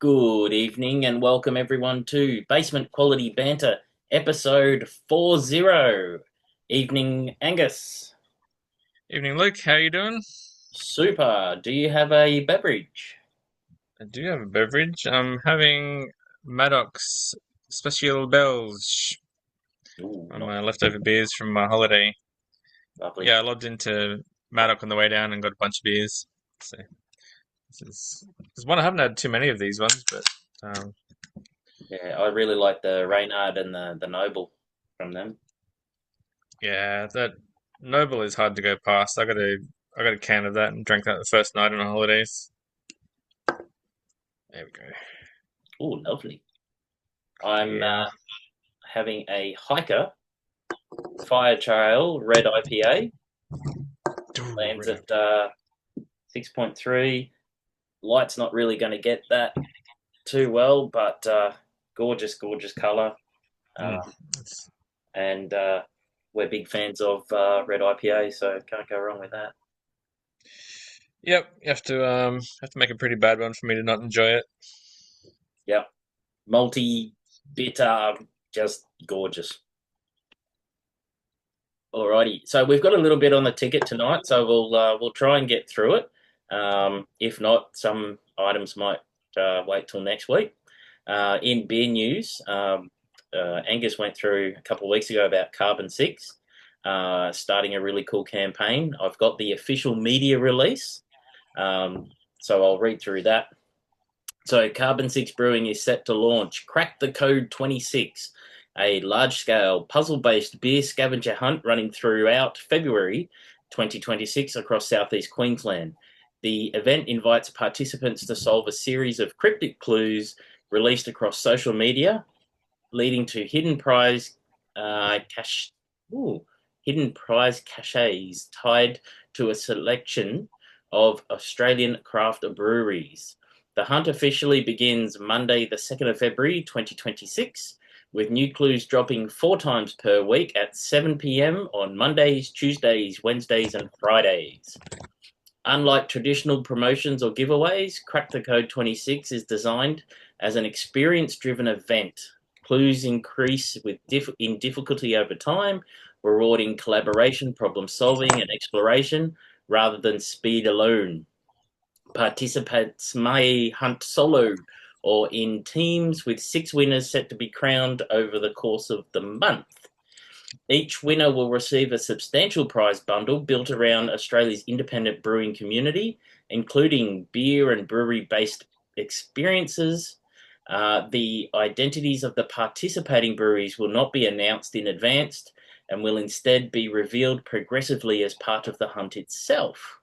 Good evening and welcome everyone to Basement Quality Banter, episode 40. Evening, Angus. Evening, Luke. How you doing? Super. Do you have a beverage? I do have a beverage. I'm having Maddox Special Belge Ooh, on not my leftover beers from my holiday. lovely. Yeah, I logged into Maddox on the way down and got a bunch of beers. So this is one. I haven't had too many of these ones, but um, Yeah, I really like the Reynard and the Noble from them. yeah, that Noble is hard to go past. I got a can of that and drank that the first night on the holidays. There we go. Ooh, lovely. I'm Yeah. having a Hiker Fire Trail Red IPA. Ooh, Lands red at apple. 6.3. Light's not really going to get that too well, but gorgeous, gorgeous colour. Mm, Um, it's- and we're big fans of red IPA, so can't go wrong with that. yep, you have to make a pretty bad one for me to not enjoy it. Yep, multi bitter, just gorgeous. Alrighty, so we've got a little bit on the ticket tonight, so we'll try and get through it. If not, some items might wait till next week. In beer news, Angus went through a couple of weeks ago about Carbon Six, starting a really cool campaign. I've got the official media release. So I'll read through that. So Carbon 6 Brewing is set to launch Crack the Code 26, a large-scale puzzle-based beer scavenger hunt running throughout February 2026 across southeast Queensland. The event invites participants to solve a series of cryptic clues released across social media, leading to cache, ooh, hidden prize caches tied to a selection of Australian craft breweries. The hunt officially begins Monday, the 2nd of February 2026, with new clues dropping 4 times per week at 7 p.m. on Mondays, Tuesdays, Wednesdays, and Fridays. Unlike traditional promotions or giveaways, Crack the Code 26 is designed as an experience-driven event. Clues increase in difficulty over time, rewarding collaboration, problem solving, and exploration rather than speed alone. Participants may hunt solo or in teams, with 6 winners set to be crowned over the course of the month. Each winner will receive a substantial prize bundle built around Australia's independent brewing community, including beer and brewery-based experiences. The identities of the participating breweries will not be announced in advance and will instead be revealed progressively as part of the hunt itself.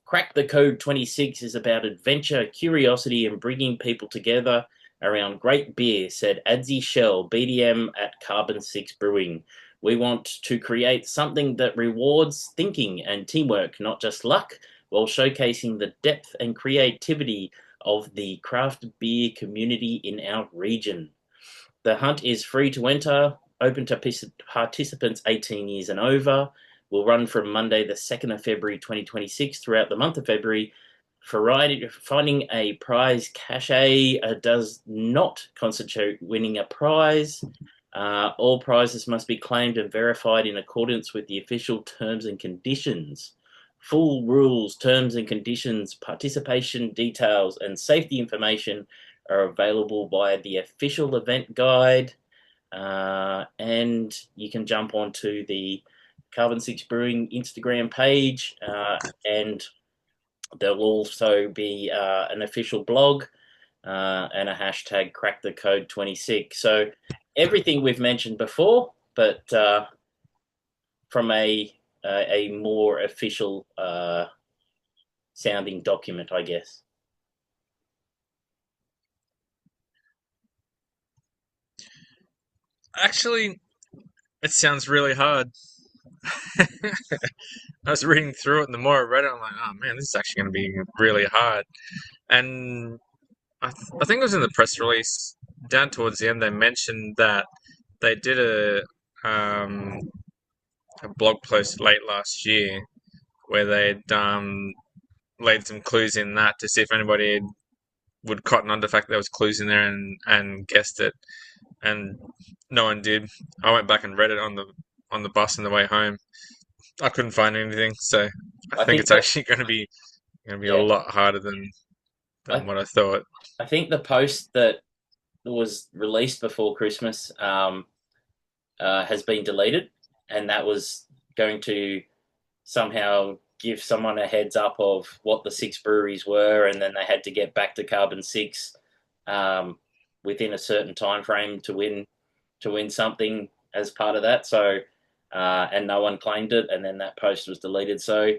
Crack the Code 26 is about adventure, curiosity, and bringing people together around great beer, said Adzi Shell, BDM at Carbon 6 Brewing. We want to create something that rewards thinking and teamwork, not just luck, while showcasing the depth and creativity of the craft beer community in our region. The hunt is free to enter, open to participants 18 years and over. Will run from Monday, the 2nd of February 2026, throughout the month of February. Finding a prize cachet does not constitute winning a prize. All prizes must be claimed and verified in accordance with the official terms and conditions. Full rules, terms and conditions, participation details, and safety information are available via the official event guide. And you can jump onto the Carbon 6 Brewing Instagram page, and there will also be an official blog and a hashtag Crack the Code 26. So everything we've mentioned before, but from a more official sounding document, I guess. Actually, it sounds really hard. I was reading through it, and the more I read it, I'm like, oh man, this is actually going to be really hard. And I think it was in the press release down towards the end. They mentioned that they did a blog post late last year where they'd laid some clues in that to see if anybody had would cotton on the fact there was clues in there and guessed it, and no one did. I went back and read it on the bus on the way home. I couldn't find anything, so I I think think it's that actually going to be a yeah, lot harder than I what I thought. I think the post that was released before Christmas has been deleted, and that was going to somehow give someone a heads up of what the six breweries were, and then they had to get back to carbon six um, within a certain time frame to win something as part of that. So, and no one claimed it, and then that post was deleted. So,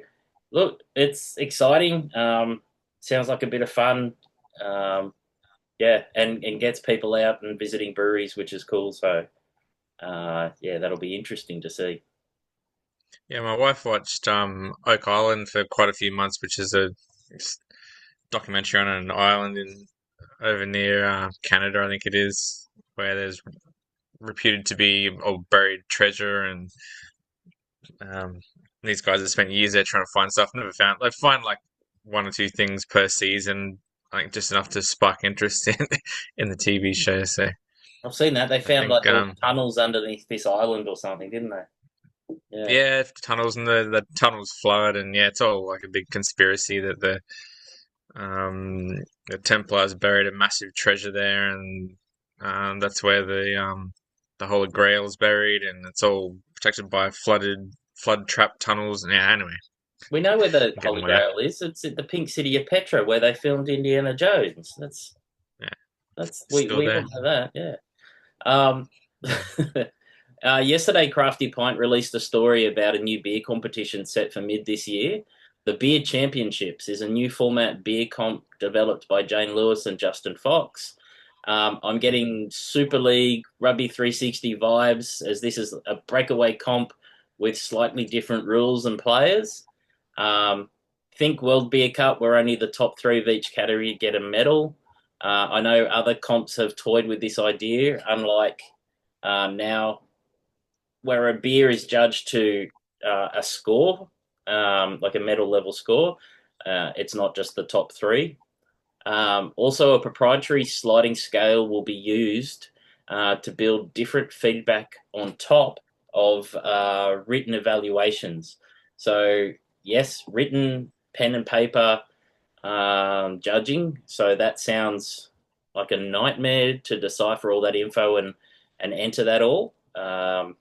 look, it's exciting. Sounds like a bit of fun. Um, yeah, and gets people out and visiting breweries, which is cool. So, yeah, that'll be interesting to see. Yeah, my wife watched Oak Island for quite a few months, which is a documentary on an island in over near Canada, I think it is, where there's reputed to be a buried treasure, and um, these guys have spent years there trying to find stuff. Never found. They find like one or two things per season, I think just enough to spark interest in the TV show. So I've seen that they I found like think little tunnels underneath this island or something, didn't they? Yeah. yeah, tunnels and the tunnels flood, and yeah, it's all like a big conspiracy that um, the Templars buried a massive treasure there, and that's where the Holy Grail is buried, and it's all protected by flood trap tunnels. And yeah, anyway, We know where the I'm getting Holy way Grail is. It's at the pink city of Petra, where they filmed Indiana Jones. yeah, That's still we there. all know that. Yeah. Um, yesterday, Crafty Pint released a story about a new beer competition set for mid this year. The Beer Championships is a new format beer comp developed by Jane Lewis and Justin Fox. I'm getting Super League Rugby 360 vibes, as this is a breakaway comp with slightly different rules and players. Um, think World Beer Cup, where only the top three of each category get a medal. I know other comps have toyed with this idea, unlike now, where a beer is judged to a score, like a medal level score. It's not just the top three. Also, a proprietary sliding scale will be used to build different feedback on top of written evaluations. So, yes, written pen and paper judging. So that sounds like a nightmare to decipher all that info and enter that all.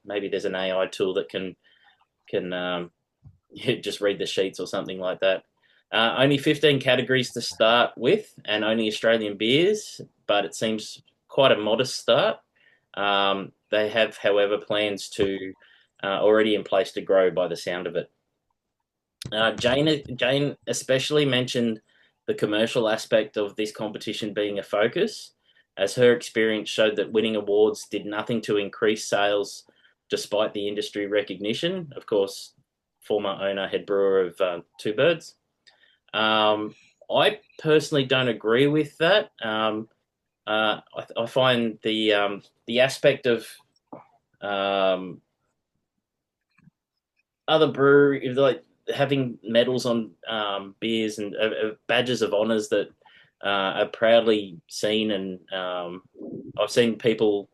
Maybe there's an AI tool that can just read the sheets or something like that. Only 15 categories to start with, and only Australian beers, but it seems quite a modest start. They have, however, plans to already in place to grow by the sound of it. Jane especially mentioned the commercial aspect of this competition being a focus, as her experience showed that winning awards did nothing to increase sales despite the industry recognition. Of course, former owner, head brewer of Two Birds. Um, I personally don't agree with that. I find the aspect of um, other brewery like having medals on beers and badges of honors that are proudly seen, and I've seen people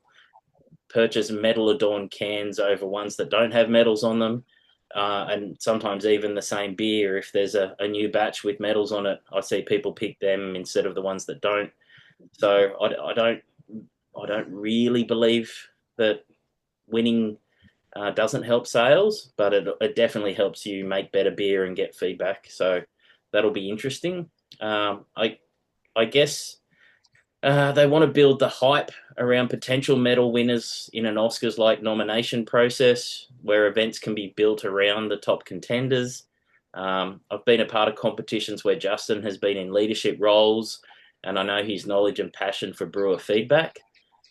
purchase medal adorned cans over ones that don't have medals on them. And sometimes even the same beer, if there's a new batch with medals on it, I see people pick them instead of the ones that don't. So I don't really believe that winning doesn't help sales, but it definitely helps you make better beer and get feedback. So that'll be interesting. I guess they want to build the hype around potential medal winners in an Oscars like nomination process where events can be built around the top contenders. I've been a part of competitions where Justin has been in leadership roles, and I know his knowledge and passion for brewer feedback.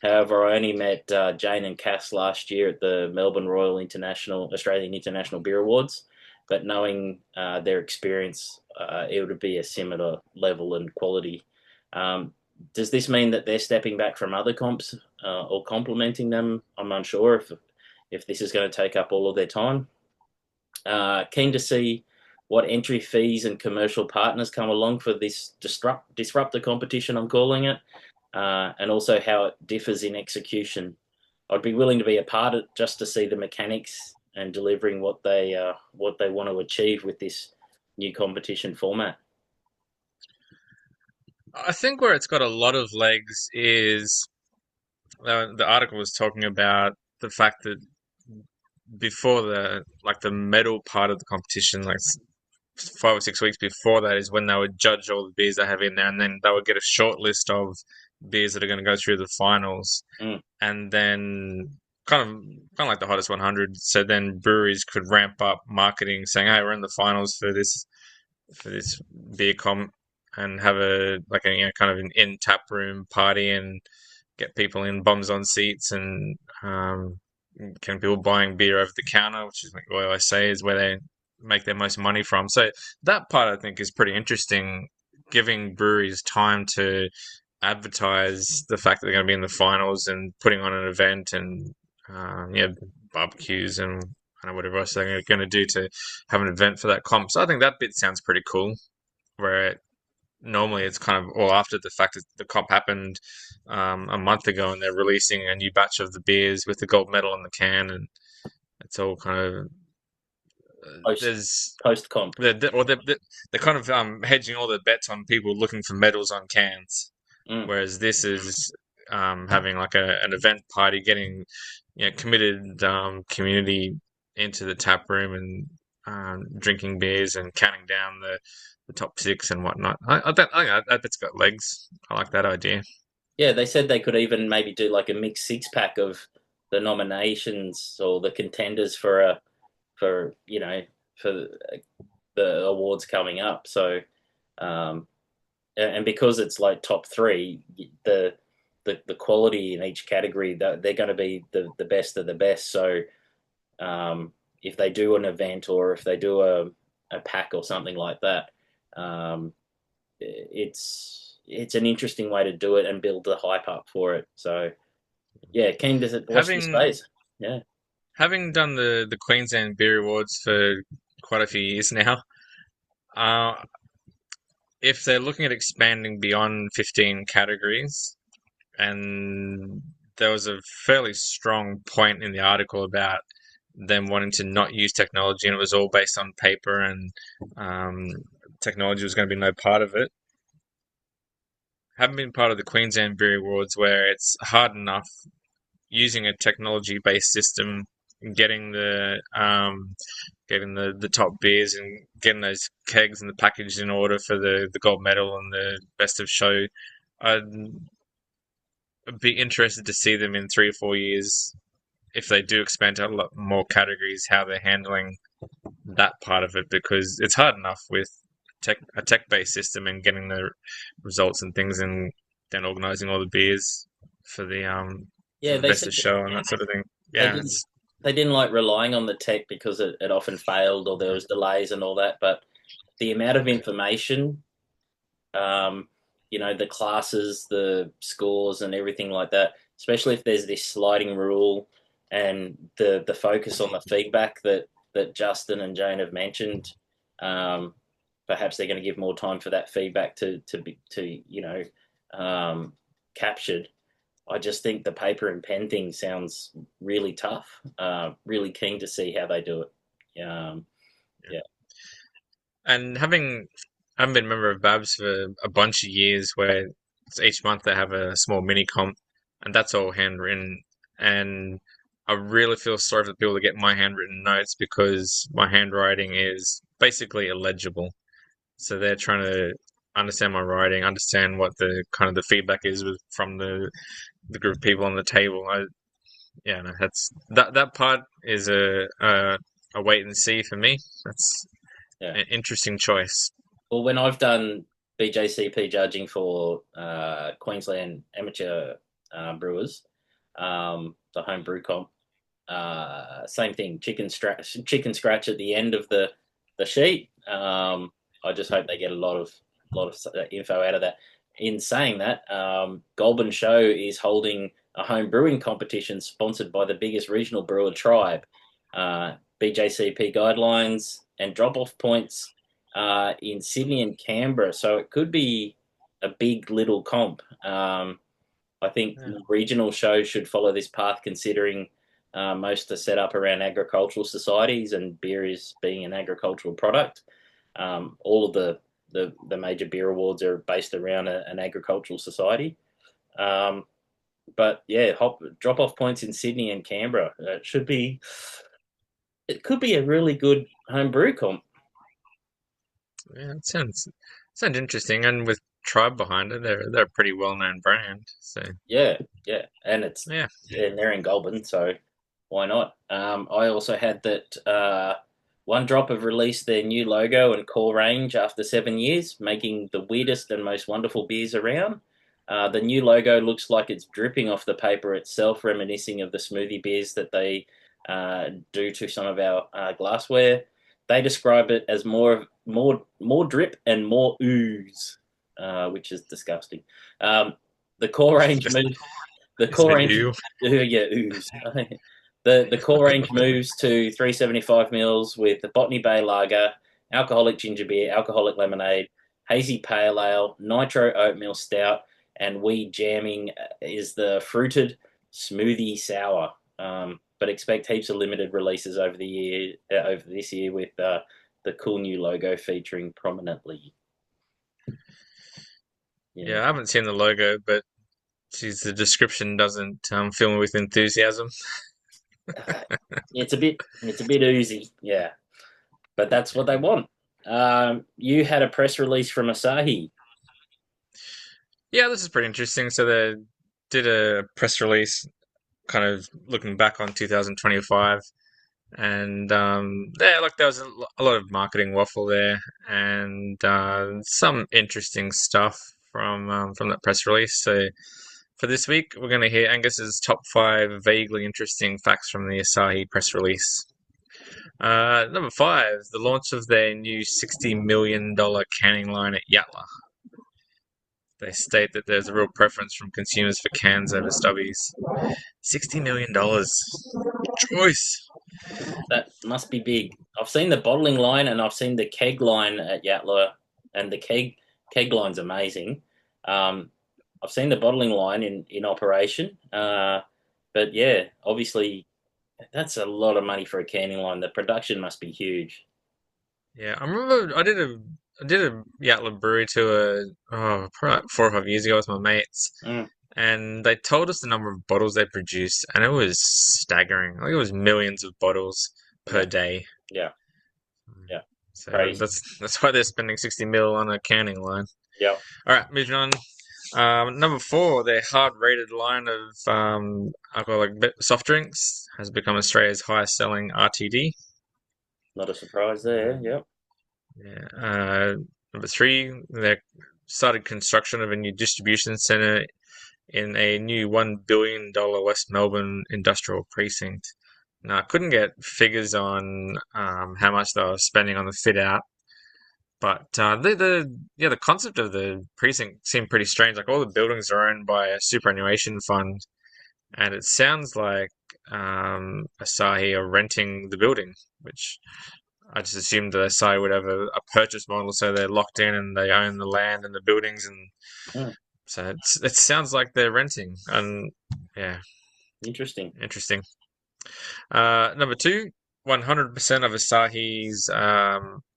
However, I only met Jane and Cass last year at the Melbourne Royal International Australian International Beer Awards, but knowing their experience, it would be a similar level and quality. Um, does this mean that they're stepping back from other comps or complementing them? I'm unsure if this is going to take up all of their time. Keen to see what entry fees and commercial partners come along for this disruptor competition, I'm calling it, and also how it differs in execution. I'd be willing to be a part of it just to see the mechanics and delivering what they want to achieve with this new competition format. I think where it's got a lot of legs is the article was talking about the fact that before the medal part of the competition, 5 or 6 weeks before that is when they would judge all the beers they have in there, and then they would get a short list of beers that are going to go through the finals, Mm. and then kind of like the hottest 100. So then breweries could ramp up marketing, saying, "Hey, we're in the finals for this beer comp," and have a like a kind of an in tap room party and get people in bums on seats and can people buying beer over the counter, which is like what I say is where they make their most money from. So that part I think is pretty interesting, giving breweries time to advertise the fact that they're going to be in the finals and putting on an event and barbecues and whatever else they're going to do to have an event for that comp. So I think that bit sounds pretty cool. Where normally it's kind of all after the fact that the comp happened a month ago and they're releasing a new batch of the beers with the gold medal in the can, and it's all kind of Post there's post comp. they're kind of hedging all the bets on people looking for medals on cans, Mm. whereas this is having like an event party, getting committed community into the tap room and drinking beers and counting down the top six and whatnot. I think that's got legs. I like that idea. Yeah, they said they could even maybe do like a mixed six pack of the nominations or the contenders for for the awards coming up. So, um, and because it's like top three, the quality in each category, they're going to be the best of the best. So, if they do an event or if they do a pack or something like that, um, it's an interesting way to do it and build the hype up for it. So yeah, keen to watch the Having space. Yeah. having done the Queensland Beer Awards for quite a few years now, uh, if they're looking at expanding beyond 15 categories, and there was a fairly strong point in the article about them wanting to not use technology, and it was all based on paper, and um, technology was going to be no part of it. Having been part of the Queensland Beer Awards, where it's hard enough using a technology-based system, getting the top beers and getting those kegs and the package in order for the gold medal and the best of show. I'd be interested to see them in 3 or 4 years if they do expand to a lot more categories, how they're handling that part of it, because it's hard enough with a tech based system and getting the results and things, and then organizing all the beers for Yeah, the they best said of show and that sort of thing. they Yeah, didn't it's they didn't like relying on the tech because it often failed or there was delays and all that. But the amount of information, um, the classes, the scores, and everything like that, especially if there's this sliding rule and the focus on the feedback that Justin and Jane have mentioned. Um, Perhaps they're going to give more time for that feedback to be captured. I just think the paper and pen thing sounds really tough. Really keen to see how they do it. Yeah. and I haven't been a member of Babs for a bunch of years, where each month they have a small mini comp, and that's all handwritten. And I really feel sorry for the people that get my handwritten notes, because my handwriting is basically illegible. So they're trying to understand my writing, understand what the kind of the feedback is from the group of people on the table. Yeah, no, that part is a wait and see for me. That's Yeah. an interesting choice. Well, when I've done BJCP judging for Queensland amateur brewers, the home brew comp, same thing, chicken scratch at the end of the sheet. I just hope they get a lot of info out of that. In saying that, Goulburn Show is holding a home brewing competition sponsored by the biggest regional brewer tribe. BJCP guidelines and drop-off points in Sydney and Canberra, so it could be a big little comp. I think Yeah. regional shows should follow this path, considering most are set up around agricultural societies, and beer is being an agricultural product. All of the major beer awards are based around an agricultural society. Um, but yeah, drop off points in Sydney and Canberra. It could be a really good home brew comp. Yeah, it sounds interesting, and with Tribe behind it, they're a pretty well known brand. So Yeah, yeah, yeah, and they're in Goulburn, so why not? I also had that One Drop have released their new logo and core range after 7 years, making the weirdest and most wonderful beers around. The new logo looks like it's dripping off the paper itself, reminiscing of the smoothie beers that they do to some of our glassware. They describe it as more drip and more ooze, which is disgusting. Um, the core range just moves. The it's a core bit range, ew. yeah, ooze. The core range moves to 375 mils with the Botany Bay Lager, alcoholic ginger beer, alcoholic lemonade, hazy pale ale, nitro oatmeal stout, and weed jamming is the fruited smoothie sour. But expect heaps of limited releases over this year with the cool new logo featuring prominently. Yeah. Yeah, I haven't seen the logo, but geez, the description doesn't fill me with enthusiasm. It's a bit oozy, yeah, but that's what they want. You had a press release from Asahi. Yeah, this is pretty interesting. So they did a press release, kind of looking back on 2025, and yeah, like there was a lot of marketing waffle there, and some interesting stuff from that press release. So for this week, we're going to hear Angus's top five vaguely interesting facts from the Asahi press release. Number five, the launch of their new $60 million canning line at Yatla. They state that there's a real preference from consumers for cans over stubbies. $60 million. Choice. That must be big. I've seen the bottling line and I've seen the keg line at Yatla, and the keg line's amazing. Um, I've seen the bottling line in operation, but yeah, obviously that's a lot of money for a canning line. The production must be huge. Yeah, I remember I did a Yatla brewery tour, probably like 4 or 5 years ago with my mates, Mm, and they told us the number of bottles they produced, and it was staggering. Like it was millions of bottles per yeah, day. yeah, yeah, So crazy. that's why they're spending 60 mil on a canning line. Yeah, All right, moving on. Number four, their hard-rated line of alcoholic soft drinks has become Australia's highest-selling RTD. not a surprise there. Um, Yep. yeah. Number three, they started construction of a new distribution centre in a new $1 billion West Melbourne industrial precinct. Now, I couldn't get figures on how much they were spending on the fit out, but the concept of the precinct seemed pretty strange. Like all the buildings are owned by a superannuation fund, and it sounds like Asahi are renting the building, which I just assumed that Asahi would have a purchase model, so they're locked in and they own the land and the buildings, and Mm, so it sounds like they're renting. And yeah, interesting. interesting. Number two, 100% of Asahi's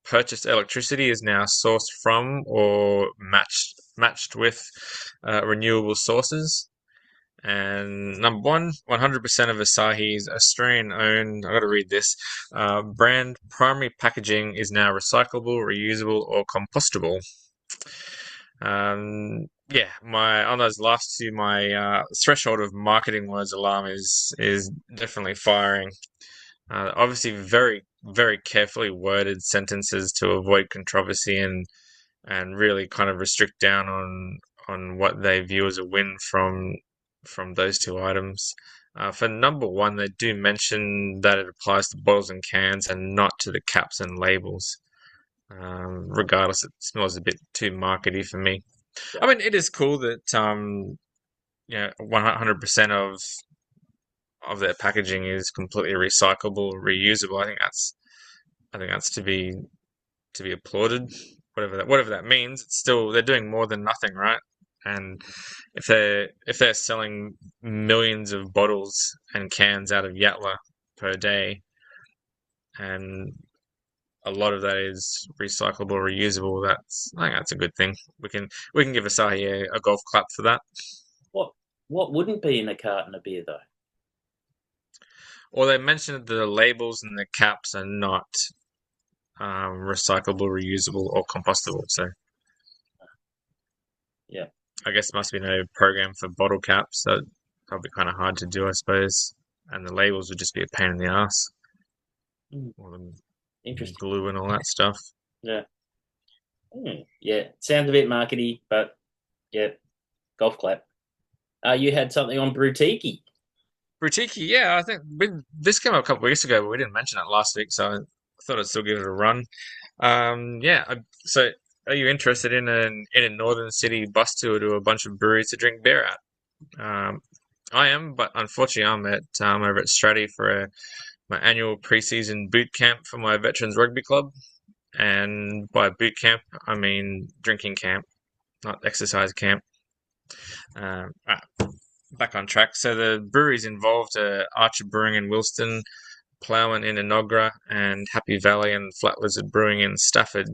purchased electricity is now sourced from or matched with renewable sources. And number one, 100% of Asahi's Australian-owned, I got to read this, brand primary packaging is now recyclable, reusable, or compostable. Yeah, my on those last two, my threshold of marketing words alarm is definitely firing. Obviously, very very carefully worded sentences to avoid controversy and really kind of restrict down on what they view as a win from those two items. For number one, they do mention that it applies to bottles and cans and not to the caps and labels. Regardless, it smells a bit too markety for me. Yeah, I mean, it is cool that 100% of their packaging is completely recyclable, reusable. I think that's to be to be applauded, whatever that means. It's still they're doing more than nothing, right? And if they're selling millions of bottles and cans out of Yatla per day, and a lot of that is recyclable, reusable, I think that's a good thing. We can give Asahi a golf clap for that. What what wouldn't be in a carton of beer though? Or they mentioned the labels and the caps are not recyclable, reusable, or compostable. So Yeah. I guess there must be no program for bottle caps. So that'll be kind of hard to do, I suppose. And the labels would just be a pain in the ass, Mm, or the interesting. glue and all that stuff. Yeah. Yeah. Sounds a bit markety, but yeah, golf clap. You had something on Brutiki. Boutique, yeah, I think this came up a couple of weeks ago, but we didn't mention it last week, so I thought I'd still give it a run. Yeah. So, are you interested in a northern city bus tour to a bunch of breweries to drink beer at? Um, I am, but unfortunately, I'm at over at Stratty for my annual preseason boot camp for my veterans rugby club. And by boot camp, I mean drinking camp, not exercise camp. Ah, back on track. So the breweries involved are Archer Brewing in Wilston, Ploughman in Enoggera, and Happy Valley and Flat Lizard Brewing in Stafford.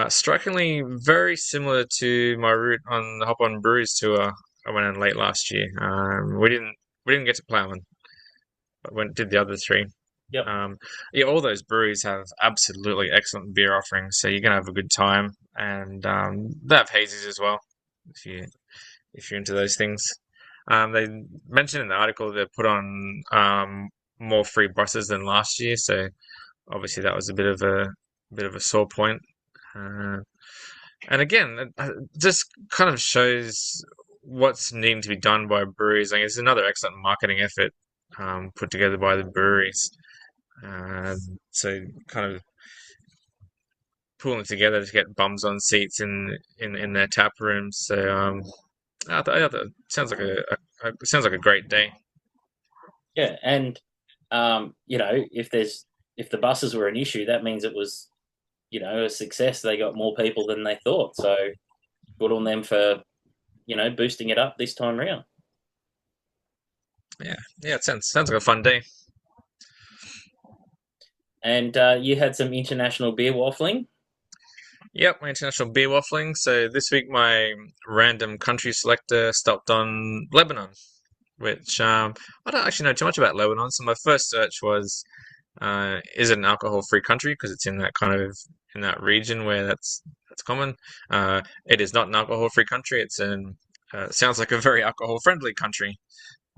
Strikingly very similar to my route on the Hop On Breweries tour I went on late last year. We didn't get to Ploughman, but went did the other three. Yep. Um, yeah, all those breweries have absolutely excellent beer offerings, so you're gonna have a good time, and they have hazies as well if you're into those things. They mentioned in the article they put on more free buses than last year, so obviously that was a bit of a sore point. Uh, and again, it just kind of shows what's needing to be done by breweries. I think it's another excellent marketing effort put together by the breweries. Uh, so kind of pulling together to get bums on seats in their tap rooms. So I thought it sounds like it sounds like a great day. Yeah, and if the buses were an issue, that means it was a success. They got more people than they thought. So good on them for boosting it up this time round. Yeah, yeah, it sounds like a fun day. And you had some international beer waffling. Yep, my international beer waffling. So this week my random country selector stopped on Lebanon, which I don't actually know too much about Lebanon. So my first search was, is it an alcohol-free country? Because it's in that kind of in that region where that's common. It is not an alcohol-free country. It's an sounds like a very alcohol-friendly country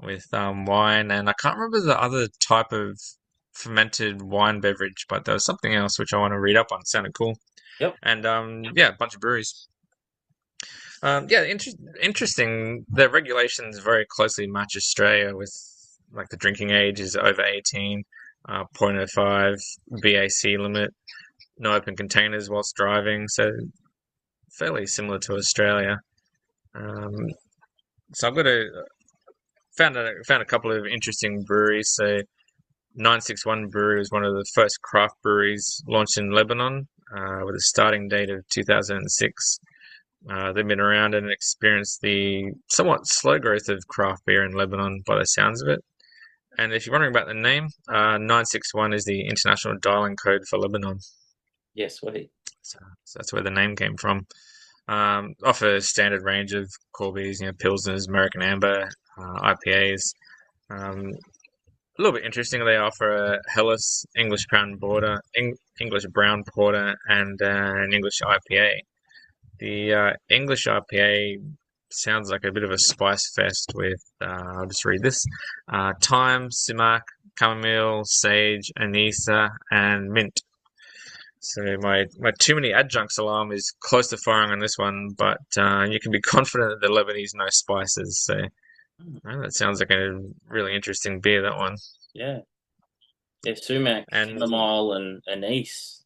with wine, and I can't remember the other type of fermented wine beverage, but there was something else which I want to read up on. It sounded cool. Yep. And yeah, a bunch of breweries. Yeah, interesting. The regulations very closely match Australia with like the drinking age is over 18, zero point 0.05 BAC limit, no open containers whilst driving. So fairly similar to Australia. Um, so I've got found a couple of interesting breweries. So 961 Brewery was one of the first craft breweries launched in Lebanon with a starting date of 2006. They've been around and experienced the somewhat slow growth of craft beer in Lebanon by the sounds of it. And if you're wondering about the name, 961 is the international dialing code for Lebanon. Yes, sweet. So that's where the name came from. Offer a standard range of Corbies, Pilsners, American Amber, IPAs. A little bit interesting, they offer a Helles English brown porter, and an English IPA. The English IPA sounds like a bit of a spice fest with, I'll just read this, thyme, sumac, chamomile, sage, anisa, and mint. So my too many adjuncts alarm is close to firing on this one, but you can be confident that the Lebanese know spices. So that sounds like a really interesting beer, that one. Yeah. Yeah, sumac, And chamomile, and anise.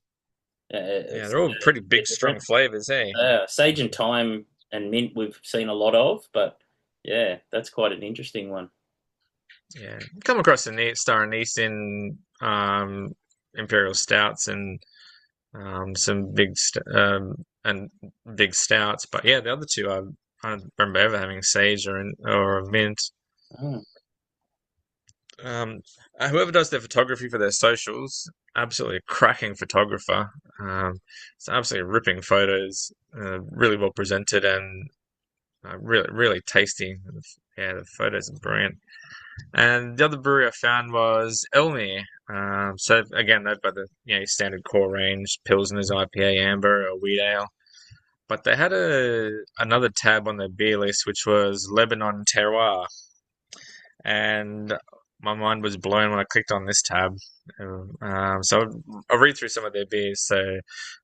yeah, It's they're all pretty bit big, strong different. flavors, hey? Sage and thyme and mint we've seen a lot of, but yeah, that's quite an interesting one. Yeah, come across a neat star anise in Imperial Stouts and some and big stouts. But yeah, the other two I don't remember ever having sage or a mint. Mm. Um, Whoever does their photography for their socials, absolutely a cracking photographer. It's absolutely ripping photos, really well presented and really tasty. Yeah, the photos are brilliant. And the other brewery I found was Elmere. So again, they've got the standard core range, Pilsners, IPA, Amber, or Wheat Ale. But they had another tab on their beer list, which was Lebanon Terroir, and my mind was blown when I clicked on this tab. So I'll read through some of their beers. So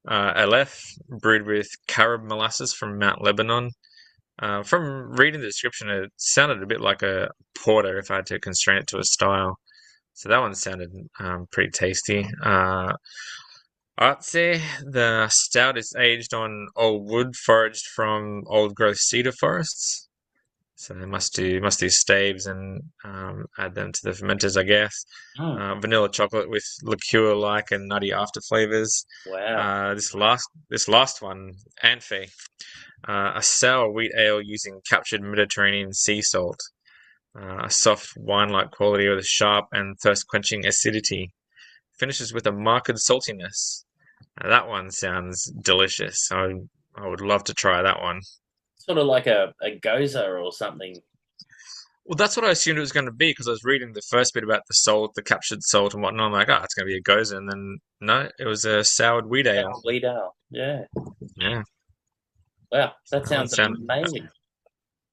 LF, brewed with carob molasses from Mount Lebanon. From reading the description, it sounded a bit like a porter if I had to constrain it to a style. So that one sounded pretty tasty. Artsy, the stout is aged on old wood foraged from old growth cedar forests. So they must do staves and add them to the fermenters, I guess. Mm. Vanilla chocolate with liqueur-like and nutty after flavors. Wow. This last one, Amphi, a sour wheat ale using captured Mediterranean sea salt. A soft wine-like quality with a sharp and thirst-quenching acidity. Finishes with a marked saltiness. Now, that one sounds delicious. I would love to try that one. Sort of like a goza or something. Well, that's what I assumed it was going to be because I was reading the first bit about the salt, the captured salt, and whatnot. I'm like, oh, it's going to be a goza, and then no, it was a soured wheat ale. Sour wheat ale. Yeah. Yeah, Wow. so That that one sounds sound amazing.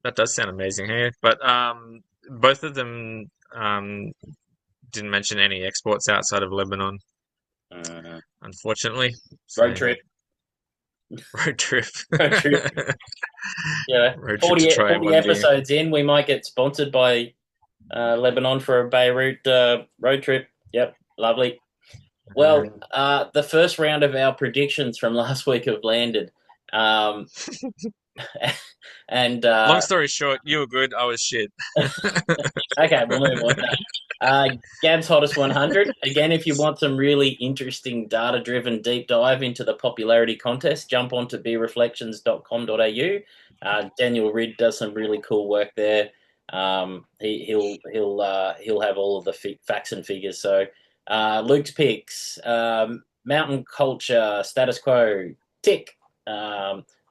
that does sound amazing here. But both of them didn't mention any exports outside of Lebanon, Mm. unfortunately. Road So trip. road trip, Road trip. Yeah. road trip to 40, try 40 one beer. episodes in, we might get sponsored by Lebanon for a Beirut road trip. Yep. Lovely. Well, the first round of our predictions from last week have landed. Um, and Long story short, you were good. I was shit. okay, we'll move on. Gab's Hottest 100. Again, if you want some really interesting data driven deep dive into the popularity contest, jump onto beerreflections.com.au. Daniel Ridd does some really cool work there. He'll have all of the facts and figures. So Luke's picks, mountain culture, status quo, tick.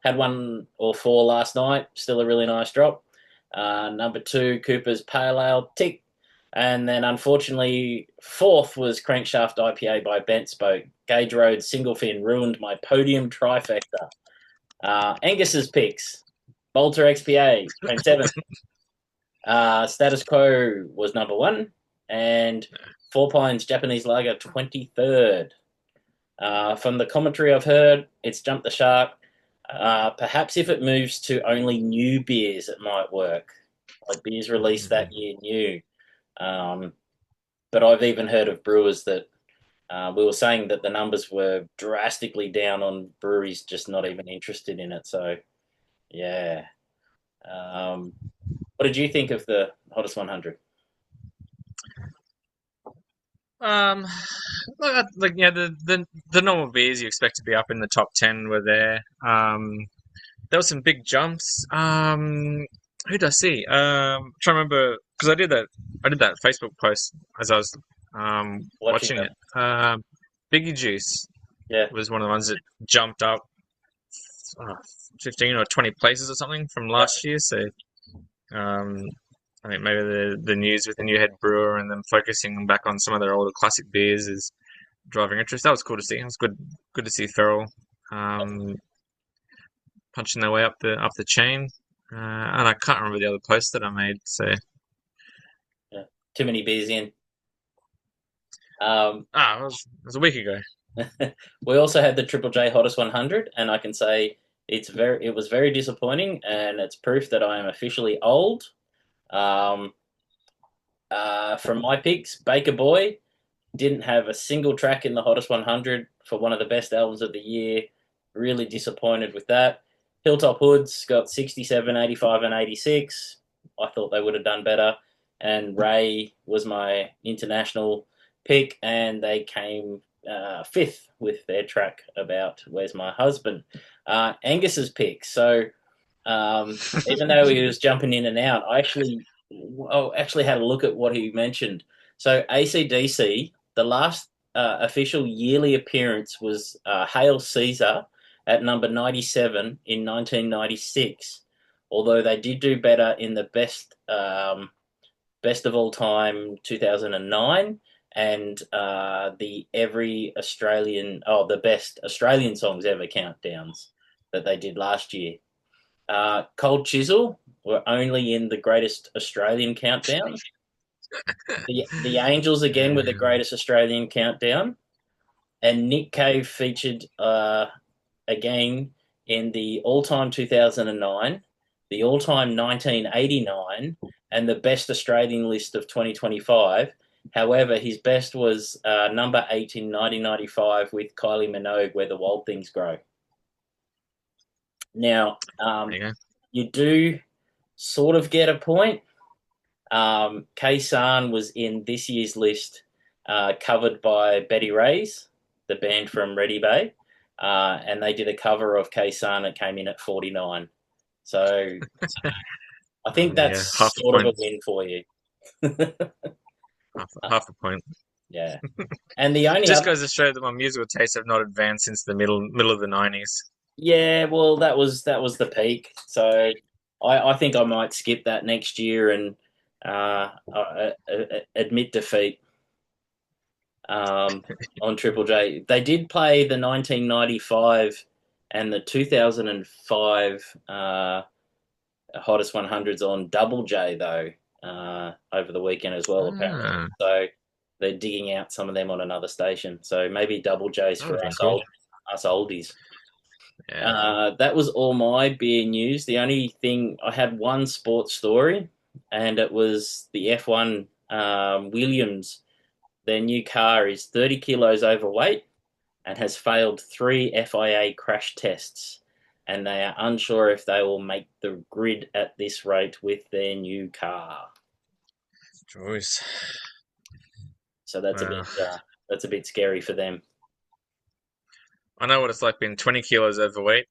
Had 1 or 4 last night. Still a really nice drop. Number 2, Cooper's Pale Ale, tick. And then, unfortunately, fourth was Crankshaft IPA by Bent Spoke. Gage Road Single Fin ruined my podium trifecta. Angus's picks. Bolter XPA came 7th. Status Quo was number 1. And Four Pines Japanese Lager 23rd. From the commentary I've heard, it's jumped the shark. Perhaps if it moves to only new beers, it might work. Like beers released that year new. But I've even heard of brewers that we were saying that the numbers were drastically down on breweries just not even interested in it. So, yeah. Um, what did you think of the Hottest 100? Um, yeah, the normal beers you expect to be up in the top 10 were there. There were some big jumps. Who did I see? Trying to remember because I did that Facebook post as I was Watching watching them? it. Biggie Juice Yeah. was one of the ones that jumped up uh, 15 or 20 places or something from Yep. last year. So um, I think maybe the news with the new head brewer and them focusing back on some of their older classic beers is driving interest. That was cool to see. It was good to see Feral um, punching their way up the chain. And I can't remember the other post that I made. So Yeah. Too many beers in. Um, it was a week ago. we also had the Triple J Hottest 100, and I can say it was very disappointing, and it's proof that I am officially old. Um, from my picks, Baker Boy didn't have a single track in the Hottest 100 for one of the best albums of the year. Really disappointed with that. Hilltop Hoods got 67, 85, and 86. I thought they would have done better. And Ray was my international pick, and they came fifth with their track about Where's My Husband. Angus's pick. So even though he was jumping in and out, I actually had a look at what he mentioned. So ACDC, the last official yearly appearance was Hail Caesar at number 97 in 1996. Although they did do better in the best of all time 2009 and the best Australian songs ever countdowns that they did last year. Cold Chisel were only in the Greatest Australian Countdown. The Angels again were the Greatest Australian Countdown, and Nick Cave featured again in the all-time 2009, the all-time 1989, and the Best Australian list of 2025. However, his best was number 8 in 1995 with Kylie Minogue, Where the Wild Things Grow. Now, you do sort of get a point. K-San was in this year's list, covered by Betty Ray's, the band from Reddy Bay, and they did a cover of K-San that came in at 49. So I think that's half a sort of point. a win for you. Half a point. Yeah. And the only Just other, goes to show that my musical tastes have not advanced since the middle of the 90s. yeah, well, that was the peak. So I think I might skip that next year and admit defeat on Triple J. They did play the 1995 and the 2005 Hottest 100s on Double J though over the weekend as well, apparently. So they're digging out some of them on another station. So maybe Double J's That would for have been cool. us oldies. Yeah. That was all my beer news. The only thing, I had one sports story, and it was the F1 Williams. Their new car is 30 kilos overweight and has failed 3 FIA crash tests, and they are unsure if they will make the grid at this rate with their new car. Joyce. So that's a bit scary for them. I know what it's like being 20 kilos overweight,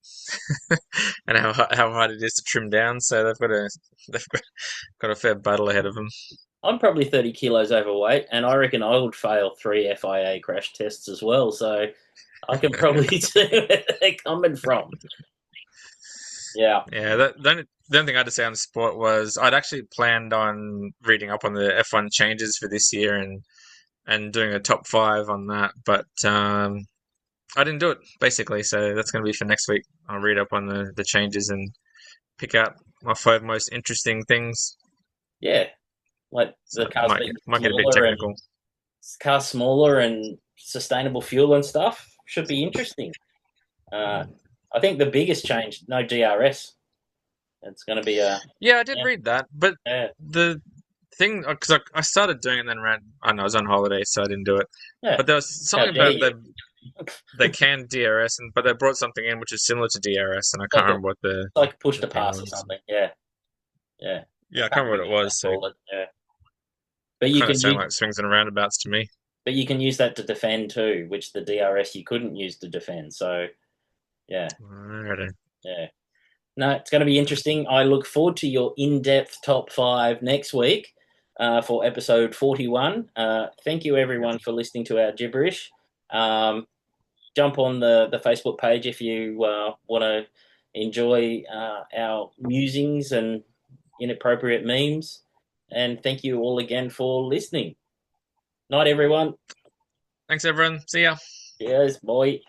and how hard it is to trim down. So they've got a fair battle ahead of them. I'm probably 30 kilos overweight, and I reckon I would fail 3 FIA crash tests as well. So I can probably see where they're coming from. Yeah. Yeah, the only thing I had to say on the sport was I'd actually planned on reading up on the F1 changes for this year and doing a top five on that, but I didn't do it basically. So that's going to be for next week. I'll read up on the changes and pick out my five most interesting things. Yeah. Like So the car's being might get a bit technical. smaller and sustainable fuel and stuff should be interesting. I think the biggest change, no DRS. It's going to be Yeah, I did read that, but yeah, the thing because I started doing it and then ran. I know I was on holiday, so I didn't do it. yeah. But there was How something dare about you? they can DRS, but they brought something in which is similar to DRS, and I can't Like a remember what like push the to thing pass or was. something. Yeah, yeah. Yeah, I I can't can't remember remember what it what was. they So call it. Yeah, but you kind of can sound use like swings and roundabouts to me. but you can use that to defend too, which the DRS you couldn't use to defend. So yeah, Alrighty. yeah. No, it's going to be interesting. I look forward to your in-depth top five next week for episode 41. Thank you, everyone, for listening to our gibberish. Jump on the Facebook page if you want to enjoy our musings and inappropriate memes. And thank you all again for listening. Night, everyone. Thanks, everyone. See ya. Cheers, boy.